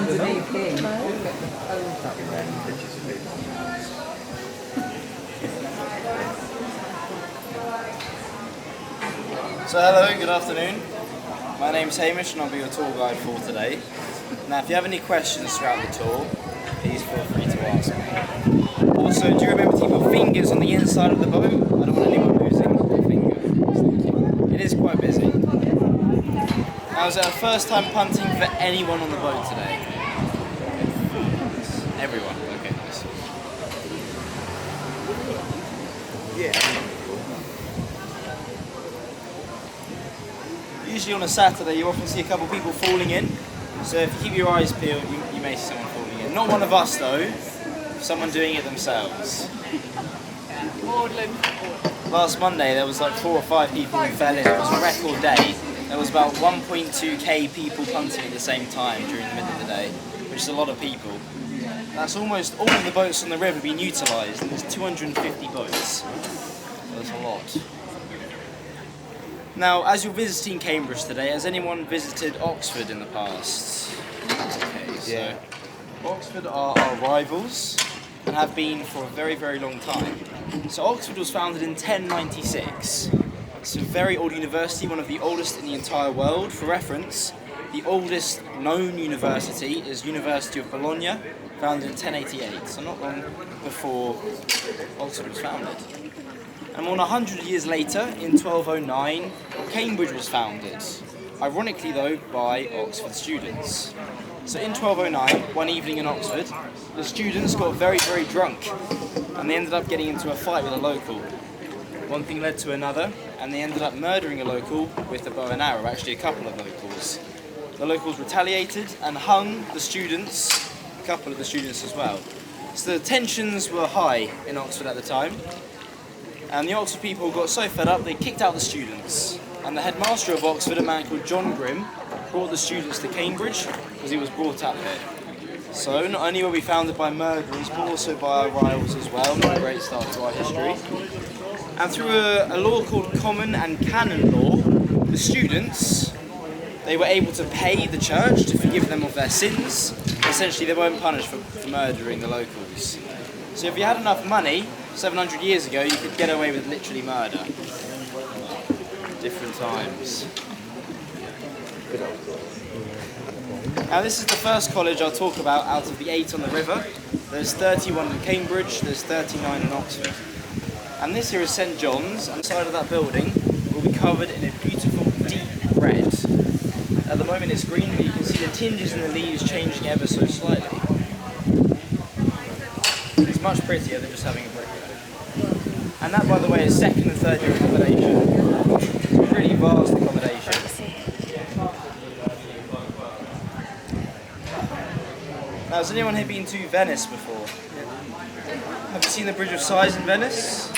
underneath here. Get the toes up there. So hello, good afternoon. My name's Hamish and I'll be your tour guide for today. Now if you have any questions throughout the tour, please feel free to ask me. Also, do you remember to keep your fingers on the inside of the boat? I don't want anyone losing their finger. It is quite busy. Now is it a first time punting for anyone on the boat today? Everyone, okay, nice. Yeah. Usually on a Saturday you often see a couple of people falling in, so if you keep your eyes peeled you may see someone falling in. Not one of us though, someone doing it themselves. Last Monday there was like 4 or 5 people who fell in. It was a record day. There was about 1.2k people punting at the same time during the middle of the day, which is a lot of people. That's almost all of the boats on the river being utilised, and there's 250 boats. So that's a lot. Now, as you're visiting Cambridge today, has anyone visited Oxford in the past? Okay, so Oxford are our rivals and have been for a very, very long time. So Oxford was founded in 1096. It's a very old university, one of the oldest in the entire world. For reference, the oldest known university is University of Bologna, founded in 1088, so not long before Oxford was founded. And more than 100 years later, in 1209, Cambridge was founded. Ironically though, by Oxford students. So in 1209, one evening in Oxford, the students got very, very drunk and they ended up getting into a fight with a local. One thing led to another and they ended up murdering a local with a bow and arrow, actually a couple of locals. The locals retaliated and hung the students, a couple of the students as well. So the tensions were high in Oxford at the time. And the Oxford people got so fed up they kicked out the students. And the headmaster of Oxford, a man called John Grimm, brought the students to Cambridge because he was brought up here. So not only were we founded by murderers, but also by our rivals as well. Not a great start to our history. And through a law called Common and Canon Law, the students, they were able to pay the church to forgive them of their sins. Essentially, they weren't punished for murdering the locals. So if you had enough money, 700 years ago, you could get away with literally murder. Different times. Now this is the first college I'll talk about out of the 8 on the river. There's 31 in Cambridge, there's 39 in Oxford. And this here is St John's, and the side of that building will be covered in a beautiful deep red. At the moment it's green, but you can see the tinges in the leaves changing ever so slightly. It's much prettier than just having a brick road. And that, by the way, is second and third year accommodation. It's a pretty vast accommodation. Now, has anyone here been to Venice before? Have you seen the Bridge of Sighs in Venice?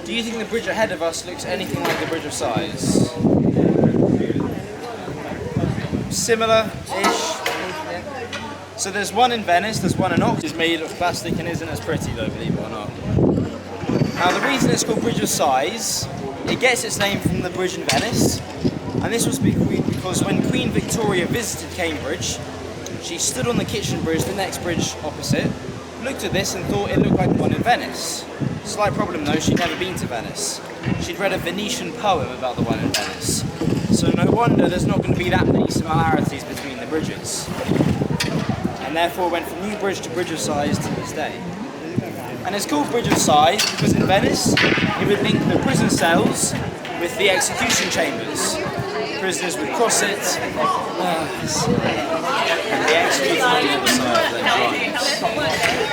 Do you think the bridge ahead of us looks anything like the Bridge of Sighs? Similar-ish? So there's one in Venice, there's one in Oxford. It's made of plastic and isn't as pretty though, believe it or not. Now the reason it's called Bridge of Sighs, it gets its name from the bridge in Venice, and this was because when Queen Victoria visited Cambridge, she stood on the kitchen bridge, the next bridge opposite, looked at this and thought it looked like the one in Venice. Slight problem though, she'd never been to Venice. She'd read a Venetian poem about the one in Venice. So no wonder there's not going to be that many similarities between the bridges. And therefore went from New Bridge to Bridge of Sighs to this day. And it's called Bridge of Sighs because in Venice it would link the prison cells with the execution chambers. Prisoners would cross it and be executed on the other side of their crimes.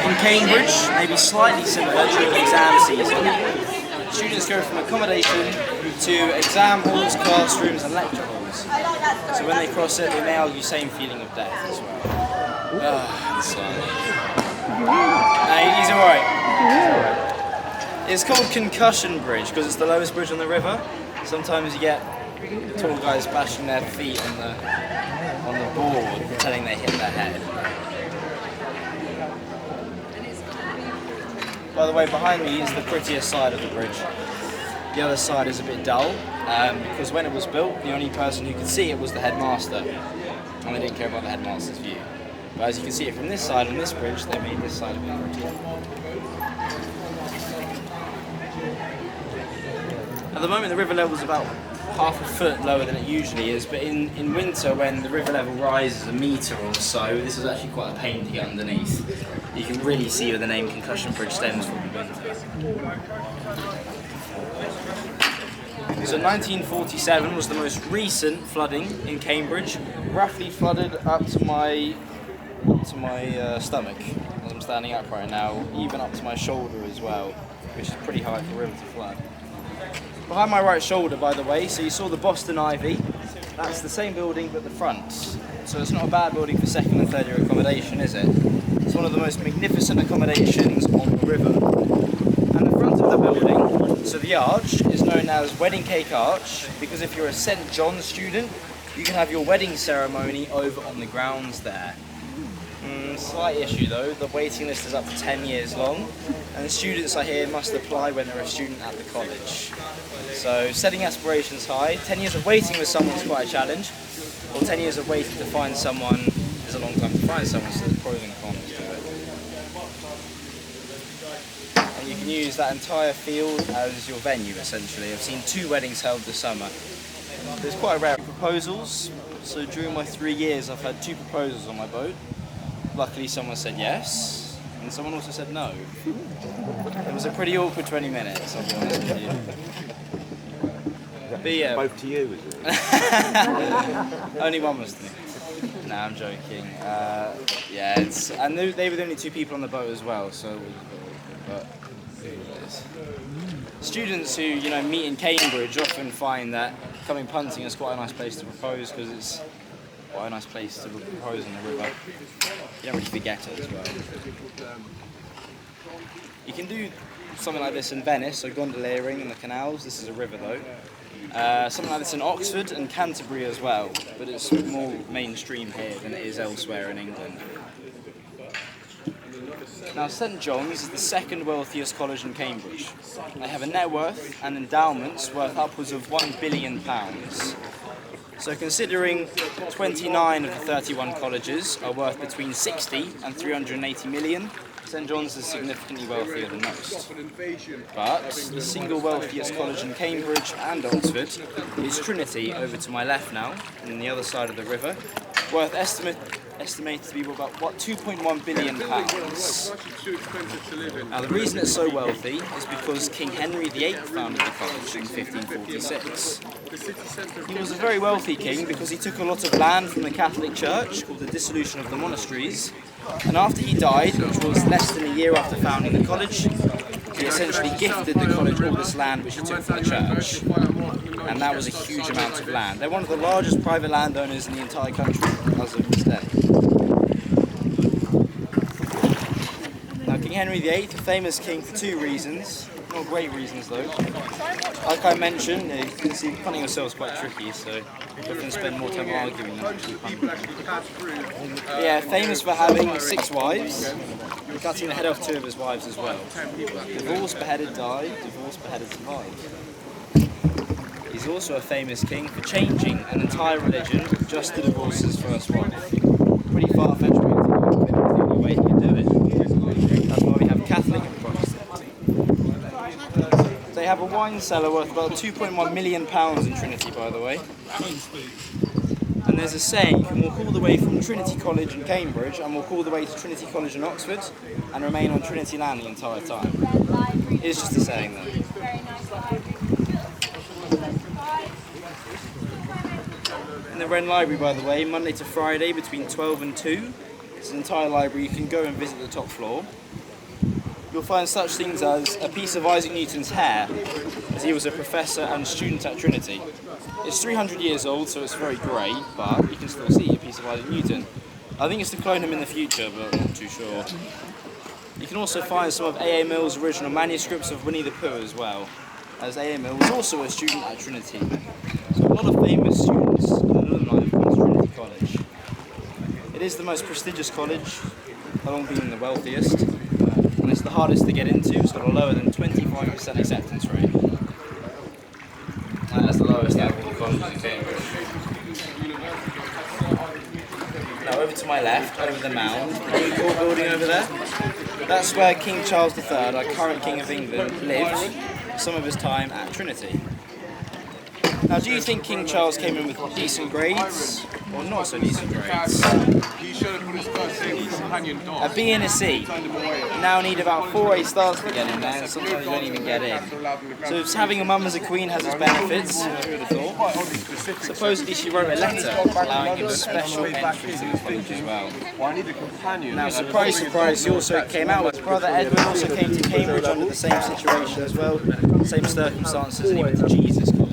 In Cambridge, maybe slightly similar during exam season, students go from accommodation to exam halls, classrooms and lecture halls. So when they cross it, they may argue same feeling of death as well. He's alright. It's called Concussion Bridge because it's the lowest bridge on the river. Sometimes you get tall guys bashing their feet on the board, pretending they hit their head. By the way, behind me is the prettiest side of the bridge. The other side is a bit dull, because when it was built, the only person who could see it was the headmaster, and they didn't care about the headmaster's view. But as you can see it from this side, on this bridge, they made this side a bit prettier. At the moment the river level is about half a foot lower than it usually is, but in winter when the river level rises a metre or so, this is actually quite a pain to get underneath. You can really see where the name Concussion Bridge stems from in winter. So 1947 was the most recent flooding in Cambridge, roughly flooded up to my stomach, as I'm standing up right now, even up to my shoulder as well, which is pretty high for a river to flood. Behind my right shoulder, by the way, so you saw the Boston Ivy, that's the same building but the front. So it's not a bad building for second and third year accommodation, is it? It's one of the most magnificent accommodations on the river. And the front of the building, so the arch, is known as Wedding Cake Arch, because if you're a St. John's student, you can have your wedding ceremony over on the grounds there. Slight issue though, the waiting list is up to 10 years long, and the students I hear must apply when they're a student at the college. So setting aspirations high, 10 years of waiting with someone is quite a challenge, or 10 years of waiting to find someone is a long time to find someone, so there's pros and cons to it. And you can use that entire field as your venue essentially. I've seen 2 weddings held this summer. There's quite rare proposals, so during my 3 years I've had 2 proposals on my boat. Luckily someone said yes, and someone also said no. It was a pretty awkward 20 minutes, I'll be honest with you. But yeah. Both to you, is it? Only one was to me. Nah, I'm joking. Yeah, and they were the only 2 people on the boat as well, so it was but it is. Students who meet in Cambridge often find that coming punting is quite a nice place to propose, because it's quite a nice place to propose on the river. You don't really forget it as well. You can do something like this in Venice, so gondoliering in the canals. This is a river though. Something like this in Oxford and Canterbury as well, but it's more mainstream here than it is elsewhere in England. Now, St. John's is the 2nd wealthiest college in Cambridge. They have a net worth and endowments worth upwards of £1 billion. So considering 29 of the 31 colleges are worth between 60 and 380 million, St. John's is significantly wealthier than most. But the single wealthiest college in Cambridge and Oxford is Trinity, over to my left now, and on the other side of the river, worth estimated to be about £2.1 billion. Now the reason it's so wealthy is because King Henry VIII founded the college in 1546. He was a very wealthy king because he took a lot of land from the Catholic Church, called the dissolution of the monasteries, and after he died, which was less than a year after founding the college, he essentially gifted the college all this land which he took from the church. And that was a huge amount of land. They're one of the largest private landowners in the entire country as of this day. Now, King Henry VIII, a famous king for 2 reasons. Not great reasons though. Like I mentioned, you can see punting yourself is quite tricky, so you can spend more time arguing than actually punting. Yeah, famous for having 6 wives, cutting the head off 2 of his wives as well. Divorced, beheaded, died, divorced, beheaded, survived. He's also a famous king for changing an entire religion just to divorce his first wife. Pretty far-fetched way to go, but the only way he could do it. That's why we have Catholic and Protestant. They have a wine cellar worth about £2.1 million in Trinity, by the way. And there's a saying, you can walk all the way from Trinity College in Cambridge and walk all the way to Trinity College in Oxford and remain on Trinity land the entire time. It's just a saying though. In the Wren Library, by the way, Monday to Friday between 12 and 2, it's an entire library. You can go and visit the top floor. You'll find such things as a piece of Isaac Newton's hair, as he was a professor and student at Trinity. It's 300 years old, so it's very grey, but you can still see a piece of Isaac Newton. I think it's to clone him in the future, but I'm not too sure. You can also find some of A.A. Mill's original manuscripts of Winnie the Pooh as well, as A.A. Mill was also a student at Trinity. So a lot of famous students and alumni have come to Trinity College. It is the most prestigious college, along being the wealthiest, and it's the hardest to get into. It's got a lower than 25% acceptance rate. And that's the lowest out of all colleges in Cambridge. Now over to to my left, over the mound, the new court building over there, that's where King Charles III, our current King of England, lived some of his time at Trinity. Now, do you think King Charles came in with decent grades or not so decent grades? A B and a C. You now need about 4 A stars to get in there, and sometimes you don't even get in. So having a mum as a queen has its benefits, who would have thought? Supposedly she wrote a letter allowing him special entry to the college as well. Now, surprise, surprise, he also came out with his brother Edward, also came to Cambridge under the same situation as well, same circumstances, and he went to Jesus College.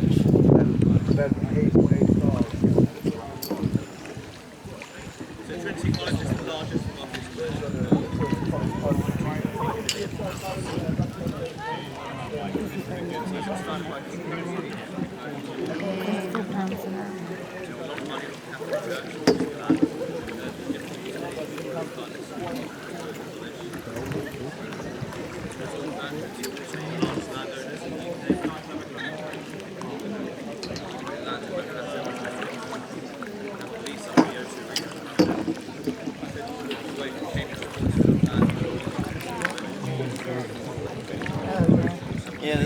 Yeah,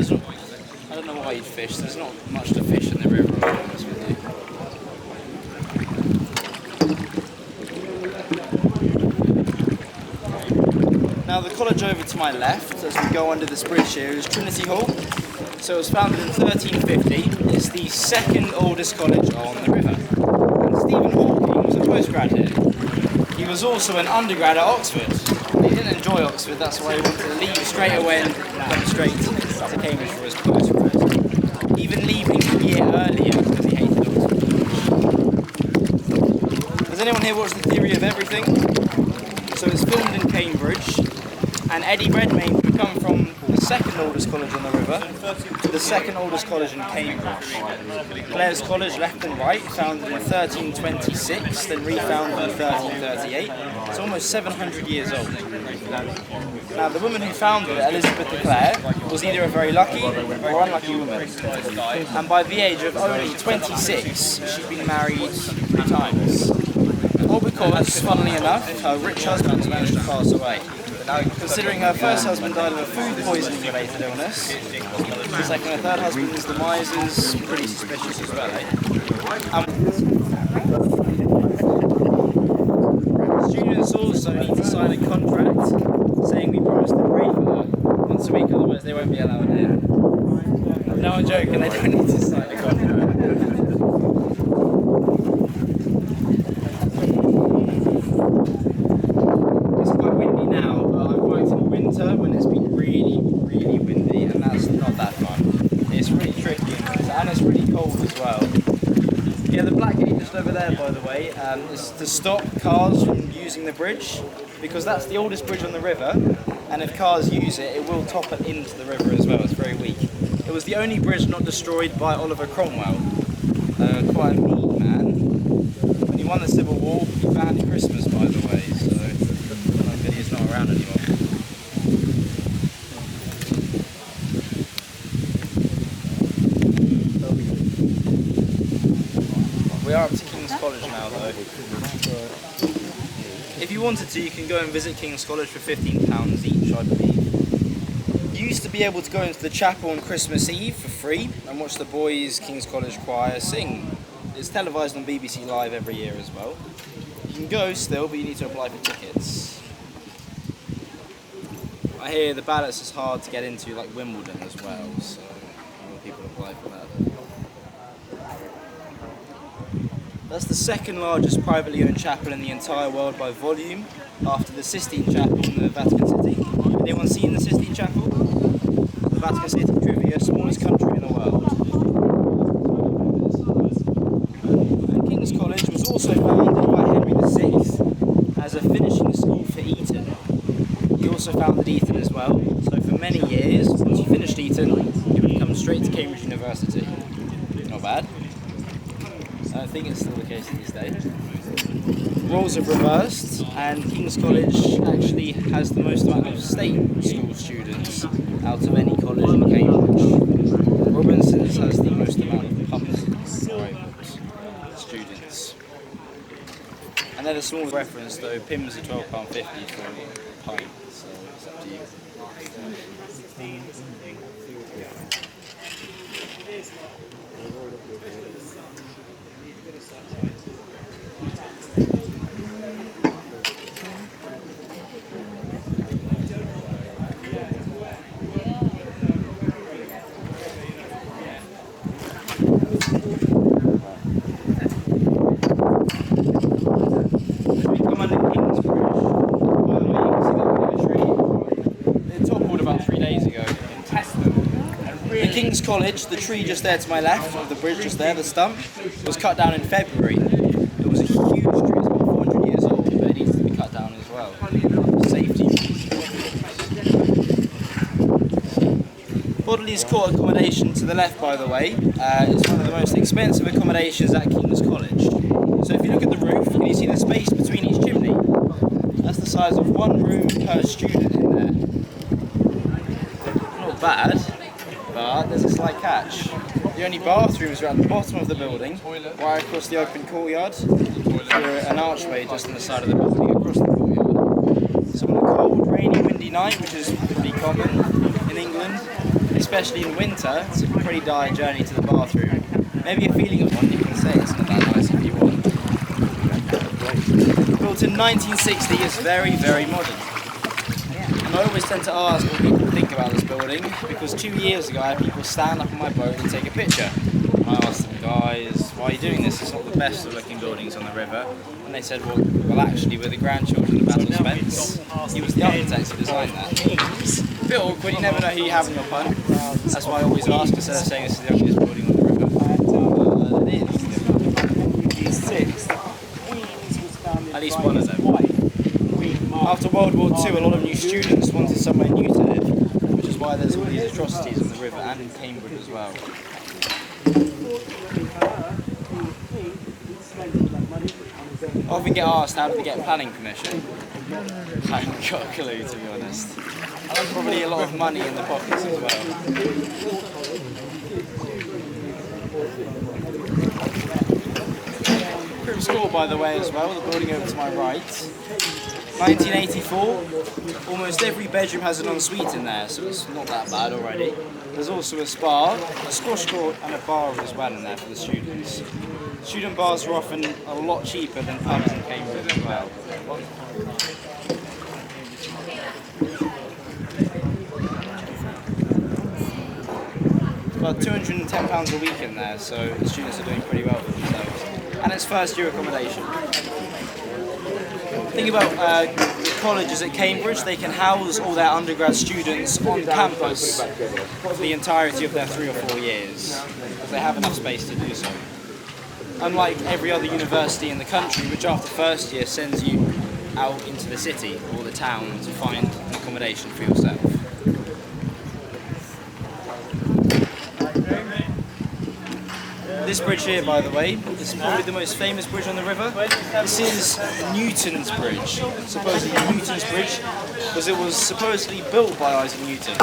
I don't know why you'd fish. There's not much to fish in the river, to be honest with you. Now the college over to my left, as we go under this bridge here, is Trinity Hall. So it was founded in 1350. It's the second oldest college on the river. And Stephen Hawking was a postgrad here. He was also an undergrad at Oxford. He didn't enjoy Oxford, that's why he wanted to leave straight away and come straight to Cambridge for his postgrad. Even leaving a year earlier because he hated Oxford. Has anyone here watched The Theory of Everything? So it's filmed in Cambridge, and Eddie Redmayne would come from the second oldest college on the river to the second oldest college in Cambridge. Clare's College, left and right, founded in 1326, then refounded in 1338. It's almost 700 years old. Now, the woman who founded it, Elizabeth de Clare, was either a very lucky or unlucky woman. And by the age of only 26, she'd been married 3 times. All because, funnily enough, her rich husband managed to pass away. Considering her first husband died of a food poisoning related illness, the second and third husband's demise is pretty suspicious as well, Students also need to sign a contract saying we promise to pray for her once a week, otherwise they won't be allowed in. No, I'm joking, they don't need to sign a contract. When it's been really, really windy, and that's not that fun. It's really tricky and it's really cold as well. Yeah, the black gate just over there, by the way, is to stop cars from using the bridge, because that's the oldest bridge on the river, and if cars use it, it will top it into the river as well. It's very weak. It was the only bridge not destroyed by Oliver Cromwell, quite a mean man. When he won the Civil War, he banned Christmas, by the way, so I'm good he's not around anymore. We are up to King's College now though. If you wanted to, you can go and visit King's College for £15 each, I believe. You used to be able to go into the chapel on Christmas Eve for free and watch the boys' King's College choir sing. It's televised on BBC Live every year as well. You can go still, but you need to apply for tickets. I hear the ballots is hard to get into, like Wimbledon as well, so more people apply for that. That's the second largest privately owned chapel in the entire world by volume, after the Sistine Chapel in the Vatican City. Anyone seen the Sistine Chapel? The Vatican City trivia, smallest country in the world. And King's College was also founded by Henry VI as a finishing school for Eton. He also founded Eton as well, so for many years, once you finished Eton, you would come straight to Cambridge University. Not bad. I think it's still the case these days. Roles have reversed, and King's College actually has the most amount of state school students out of any college in Cambridge. Robinson's has the most amount of public private students. And then a small reference though, Pims are £12.50 for a pint, so it's up to you. King's College, the tree just there to my left, of the bridge just there, the stump, was cut down in February. It was a huge tree, it's about 400 years old, but it needs to be cut down as well. Safety. Bodley's Court accommodation to the left, by the way, is one of the most expensive accommodations at King's College. So if you look at the roof, can you see the space between each chimney? That's the size of one room per student in there. Not bad. But there's a slight catch. The only bathrooms are at the bottom of the building, right across the open courtyard, through an archway just on the side of the building across the courtyard. So on a cold, rainy, windy night, which is pretty common in England, especially in winter, it's a pretty dire journey to the bathroom. Maybe a feeling of one, you can say it's not that nice if you want. Built in 1960, it's very, very modern. And I always tend to ask what people think about this building, because 2 years ago I had people stand up on my boat and take a picture. And I asked them, guys, why are you doing this? It's not the best of looking buildings on the river. And they said, well actually we're the grandchildren of Basil Spence. He was the architect who designed that. A bit awkward, you never know who you have in your punt. That's why I always ask, instead of saying this is the ugliest building on the river. It is. At least one of them. After World War II, a lot of new students wanted somewhere new to live, which is why there's all these atrocities on the river and in Cambridge as well. I often get asked how did they get planning permission. I haven't got a clue, to be honest. And probably a lot of money in the pockets as well. Crib School, by the way, as well, the building over to my right. 1984, almost every bedroom has an ensuite in there, so it's not that bad already. There's also a spa, a squash court and a bar as well in there for the students. Student bars are often a lot cheaper than pubs in Cambridge as well. About £210 a week in there, so the students are doing pretty well for themselves. And it's first year accommodation. Think about colleges at Cambridge, they can house all their undergrad students on campus for the entirety of their 3 or 4 years, because they have enough space to do so. Unlike every other university in the country, which after first year sends you out into the city or the town to find an accommodation for yourself. This bridge here, by the way, is probably the most famous bridge on the river. This is Newton's bridge, supposedly Newton's bridge, because it was supposedly built by Isaac Newton,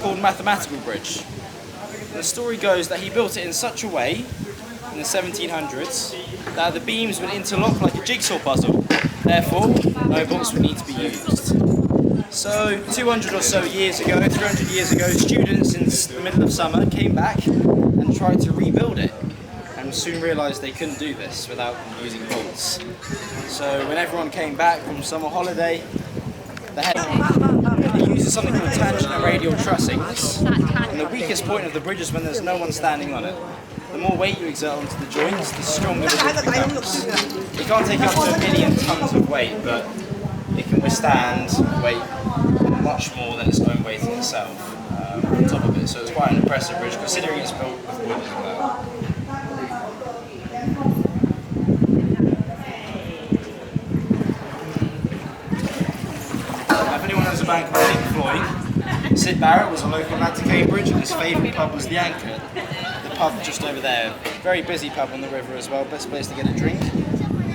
called Mathematical Bridge. And the story goes that he built it in such a way, in the 1700s, that the beams would interlock like a jigsaw puzzle. Therefore, no bolts would need to be used. So, 200 or so years ago, 300 years ago, students in the middle of summer came back and tried to rebuild it, and soon realised they couldn't do this without using bolts. So when everyone came back from summer holiday, they used something called tangent and radial trussings, and the weakest point of the bridge is when there's no one standing on it. The more weight you exert onto the joints, the stronger the bridge becomes. It can't take up to 1 million tons of weight, but it can withstand weight much more than its own weight in itself. On top of it, so it's quite an impressive bridge considering it's built with wood as well. If anyone knows a band called Pink Floyd, Sid Barrett was a local lad to Cambridge and his favourite pub was the Anchor, the pub just over there. Very busy pub on the river as well, best place to get a drink.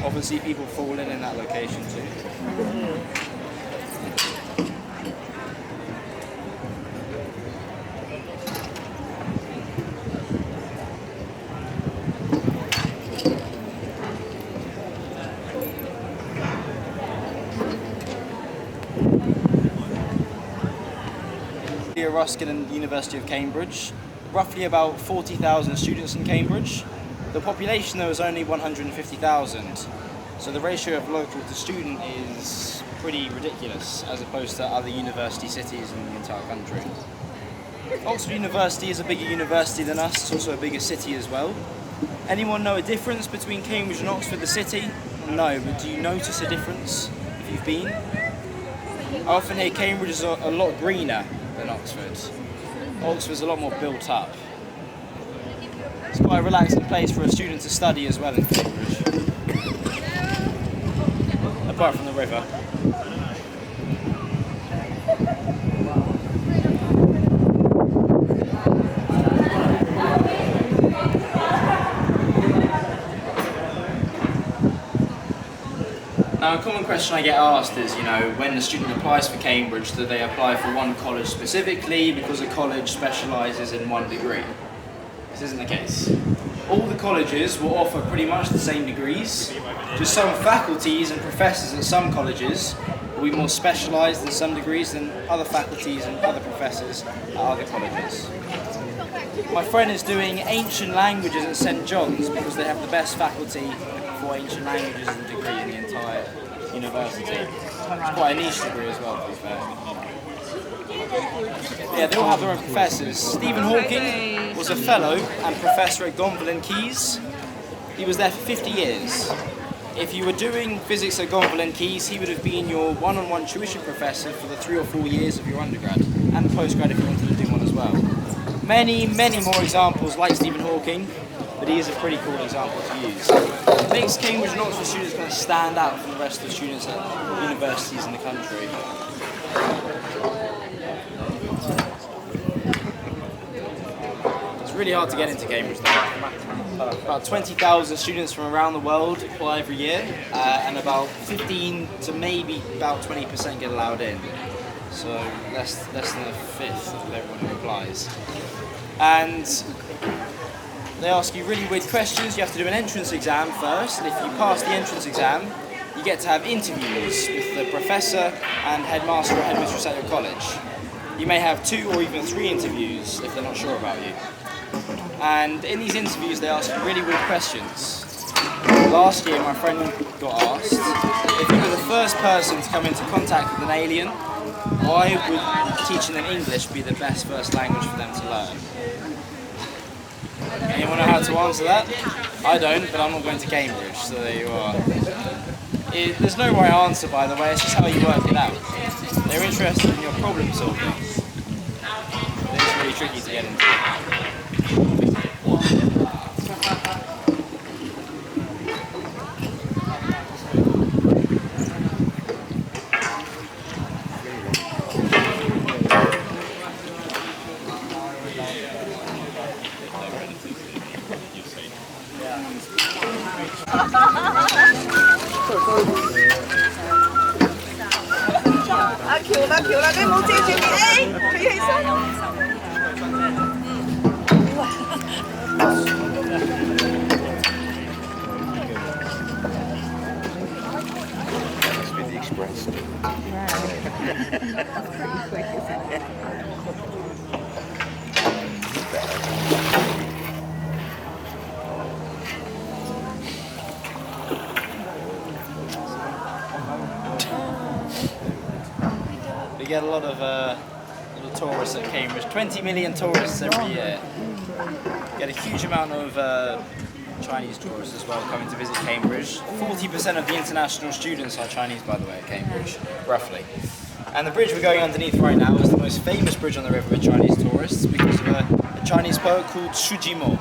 Obviously people fall in that location too. Ruskin and the University of Cambridge. Roughly about 40,000 students in Cambridge. The population though is only 150,000. So the ratio of local to student is pretty ridiculous as opposed to other university cities in the entire country. Oxford University is a bigger university than us, it's also a bigger city as well. Anyone know a difference between Cambridge and Oxford the city? No, but do you notice a difference if you've been? I often hear Cambridge is a lot greener than Oxford. Oxford's a lot more built up. It's quite a relaxing place for a student to study as well in Cambridge. Apart from the river. Now, a common question I get asked is, when a student applies for Cambridge, do they apply for one college specifically because a college specialises in one degree? This isn't the case. All the colleges will offer pretty much the same degrees, just some faculties and professors at some colleges will be more specialised in some degrees than other faculties and other professors at other colleges. My friend is doing ancient languages at St John's because they have the best faculty for ancient languages as a degree in the entire university. It's quite a niche degree as well, to be fair. Yeah, they all have their own professors. Stephen Hawking was a fellow and professor at Gonville Keys. He was there for 50 years. If you were doing physics at Gonville Keys, he would have been your one-on-one tuition professor for the 3 or 4 years of your undergrad, and postgrad if you wanted to do one as well. Many, many more examples like Stephen Hawking, but he is a pretty cool example to use. It makes Cambridge and Oxford students kind of stand out from the rest of the students at universities in the country. It's really hard to get into Cambridge though. About 20,000 students from around the world apply every year, and about 15 to maybe about 20% get allowed in. So less than a fifth of everyone who applies. And they ask you really weird questions. You have to do an entrance exam first, and if you pass the entrance exam, you get to have interviews with the professor and headmaster or headmistress at your college. You may have 2 or even 3 interviews if they're not sure about you. And in these interviews, they ask you really weird questions. Last year, my friend got asked if you were the first person to come into contact with an alien, why would teaching them English be the best first language for them to learn? Anyone know how to answer that? I don't, but I'm not going to Cambridge, so there you are. There's no right answer, by the way, it's just how you work it out. They're interested in your problem solving. It's really tricky to get into.橋啦，你冇遮住面，企起身。Must be the express. Pretty quick, isn't it? We get a lot of tourists at Cambridge, 20 million tourists every year. Get a huge amount of Chinese tourists as well coming to visit Cambridge. 40% of the international students are Chinese, by the way, at Cambridge, roughly. And the bridge we're going underneath right now is the most famous bridge on the river with Chinese tourists because of a Chinese poet called Shujimo.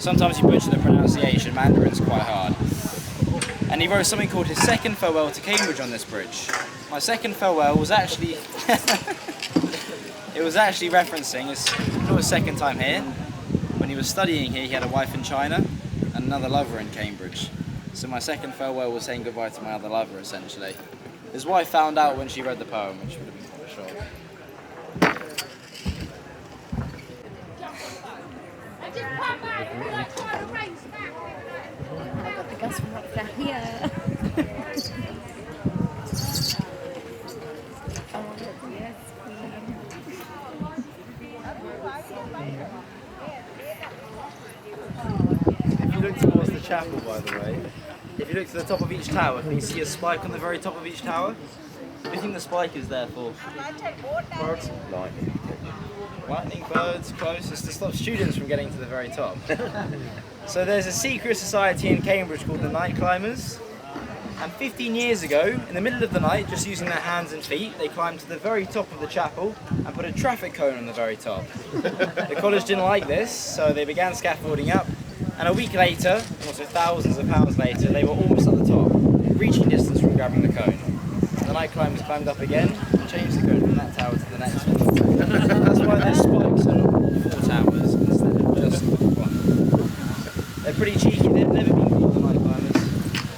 Sometimes you butcher the pronunciation, Mandarin's quite hard. And he wrote something called his second farewell to Cambridge on this bridge. My second farewell was actually, it was actually referencing, it's not his second time here. When he was studying here, he had a wife in China and another lover in Cambridge. So my second farewell was saying goodbye to my other lover, essentially. His wife found out when she read the poem, which would have been quite a shock. I got the gas from up down here. Oh, yes, queen. the chapel, by the way. If you look to the top of each tower, can you see a spike on the very top of each tower? What do you think the spike is there for? Birds? Lightning. Lightning, birds, close. It's to stop students from getting to the very top. So there's a secret society in Cambridge called the Night Climbers. And 15 years ago, in the middle of the night, just using their hands and feet, they climbed to the very top of the chapel and put a traffic cone on the very top. The college didn't like this, so they began scaffolding up. And a week later, and also thousands of pounds later, they were almost at the top, reaching distance from grabbing the cone. The night climbers climbed up again and changed the cone from that tower to the next one. That's why there's spikes on 4 towers instead of just 1. They're pretty cheeky, they've never been called the night climbers.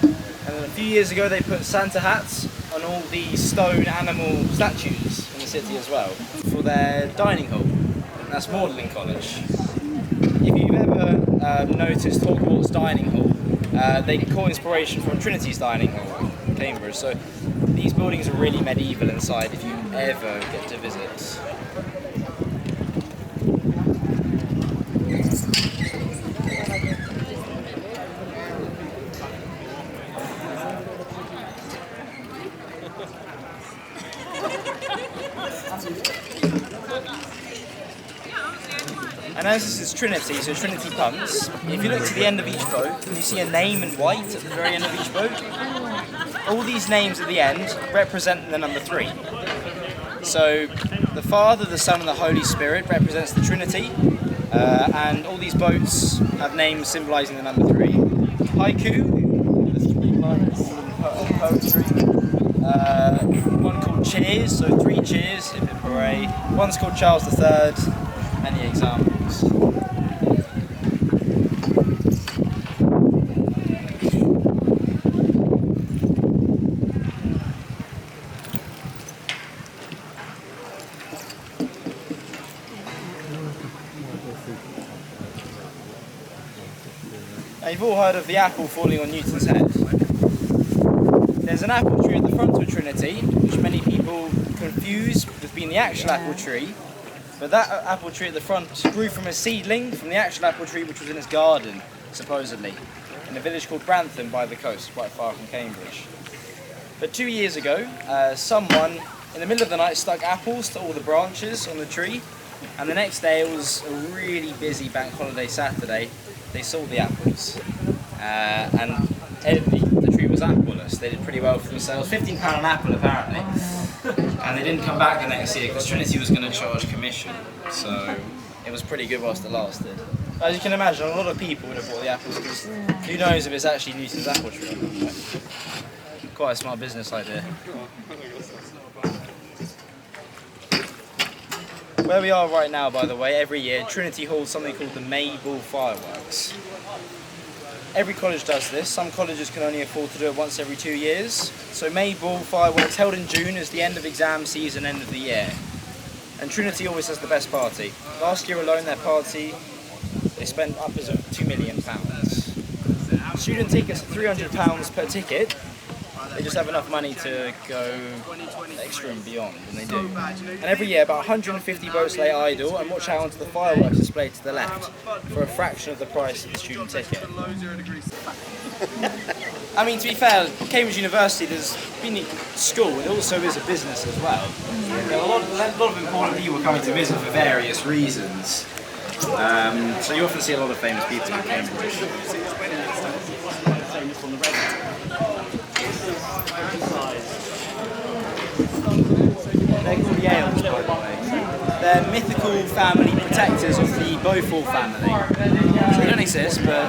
And then a few years ago they put Santa hats on all the stone animal statues in the city as well for their dining hall. And that's Magdalen College. If you've ever noticed Hogwarts dining hall, they call inspiration from Trinity's dining hall in Cambridge. So these buildings are really medieval inside if you ever get to visit. And as this is Trinity, so Trinity punts, if you look to the end of each boat, can you see a name in white at the very end of each boat? All these names at the end represent the number 3. So the Father, the Son and the Holy Spirit represents the Trinity, and all these boats have names symbolising the number 3. Haiku, the 3 lines of poetry. One called Cheers, so 3 cheers, hip hip hooray. One's called Charles III, and the examples. Now you've all heard of the apple falling on Newton's head. There's an apple tree at the front of Trinity, which many people confuse with being the actual apple tree. But that apple tree at the front grew from a seedling from the actual apple tree which was in his garden, supposedly, in a village called Grantham by the coast, quite far from Cambridge. But 2 years ago, someone in the middle of the night stuck apples to all the branches on the tree, and the next day, it was a really busy bank holiday Saturday, they sold the apples. And the tree was appleless. They did pretty well for themselves. £15 an apple apparently. And they didn't come back the next year because Trinity was going to charge commission. So it was pretty good whilst it lasted. As you can imagine, a lot of people would have bought the apples because who knows if it's actually Newton's apple tree. Quite a smart business idea. Where we are right now, by the way, every year Trinity holds something called the May Ball Fireworks. Every college does this. Some colleges can only afford to do it once every 2 years. So May Ball Fireworks held in June is the end of exam season, end of the year. And Trinity always has the best party. Last year alone, their party, they spent upwards of £2 million. Student tickets are £300 per ticket. They just have enough money to go extra and beyond, and they do. And every year, about 150 boats lay idle and watch out onto the fireworks displayed to the left for a fraction of the price of the student ticket. I mean, to be fair, Cambridge University, there's been a school, it also is a business as well. There are a lot of important people coming to visit for various reasons. So you often see a lot of famous people in Cambridge. They're called Yales, by the way. They're mythical family protectors of the Beaufort family. So they don't exist, but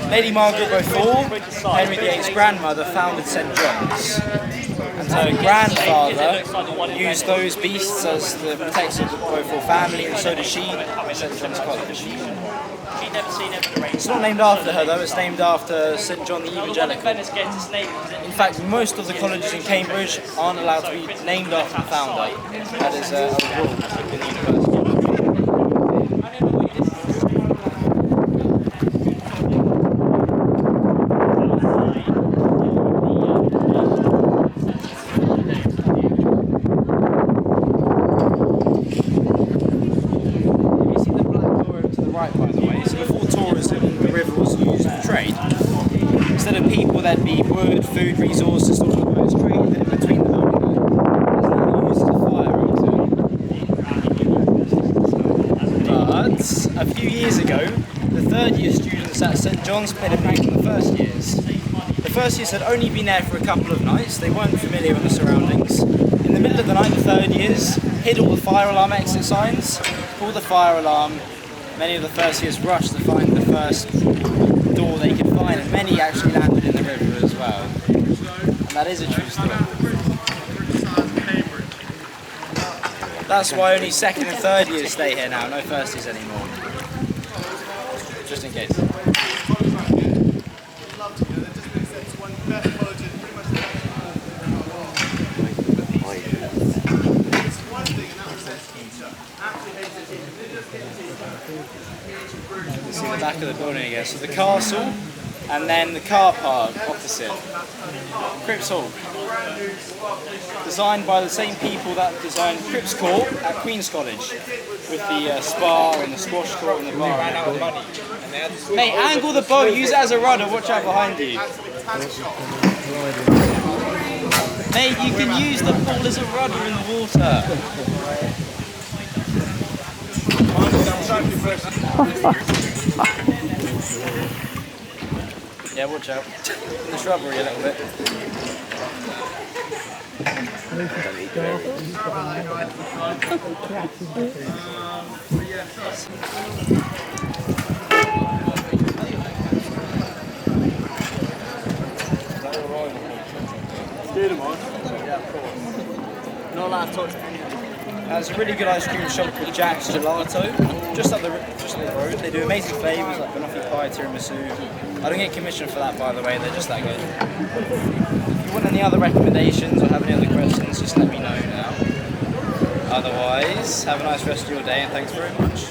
Lady Margaret Beaufort, Henry VIII's grandmother, founded St John's. And her grandfather used those beasts as the protectors of the Beaufort family, and so did she at St John's College. It's not named after her though, it's named after St John the Evangelical. In fact, most of the colleges in Cambridge aren't allowed to be named after the founder. That is a rule in the university. Right, by the way, so before tourism, the river was used instead of people, there'd be wood, food, resources, sort of boats created in between the building. It's now used as a fire But a few years ago, the third year students at St John's played a prank on the first years. The first years had only been there for a couple of nights, they weren't familiar with the surroundings. In the middle of the night, the third years hid all the fire alarm exit signs, pulled the fire alarm. Many of the first years rushed to find the first door they could find, and many actually landed in the river as well. And that is a true story. That's why only second and third years stay here now, no first years anymore. Just in case. You see the back of the building again. So the castle, and then the car park opposite. Cripps Hall. Designed by the same people that designed Cripps Court at Queen's College, with the spa and the squash court and the bar. Mate, angle the boat, use it as a rudder, watch out behind you. Mate, you can use the pool as a rudder in the water. Yeah, watch out. In the shrubbery a little bit. Not allowed to touch. There's a really good ice cream shop called Jack's Gelato, just up the road. They do amazing flavours like banoffee pie, tiramisu. I don't get commission for that, by the way, they're just that good. If you want any other recommendations or have any other questions, just let me know now. Otherwise, have a nice rest of your day and thanks very much.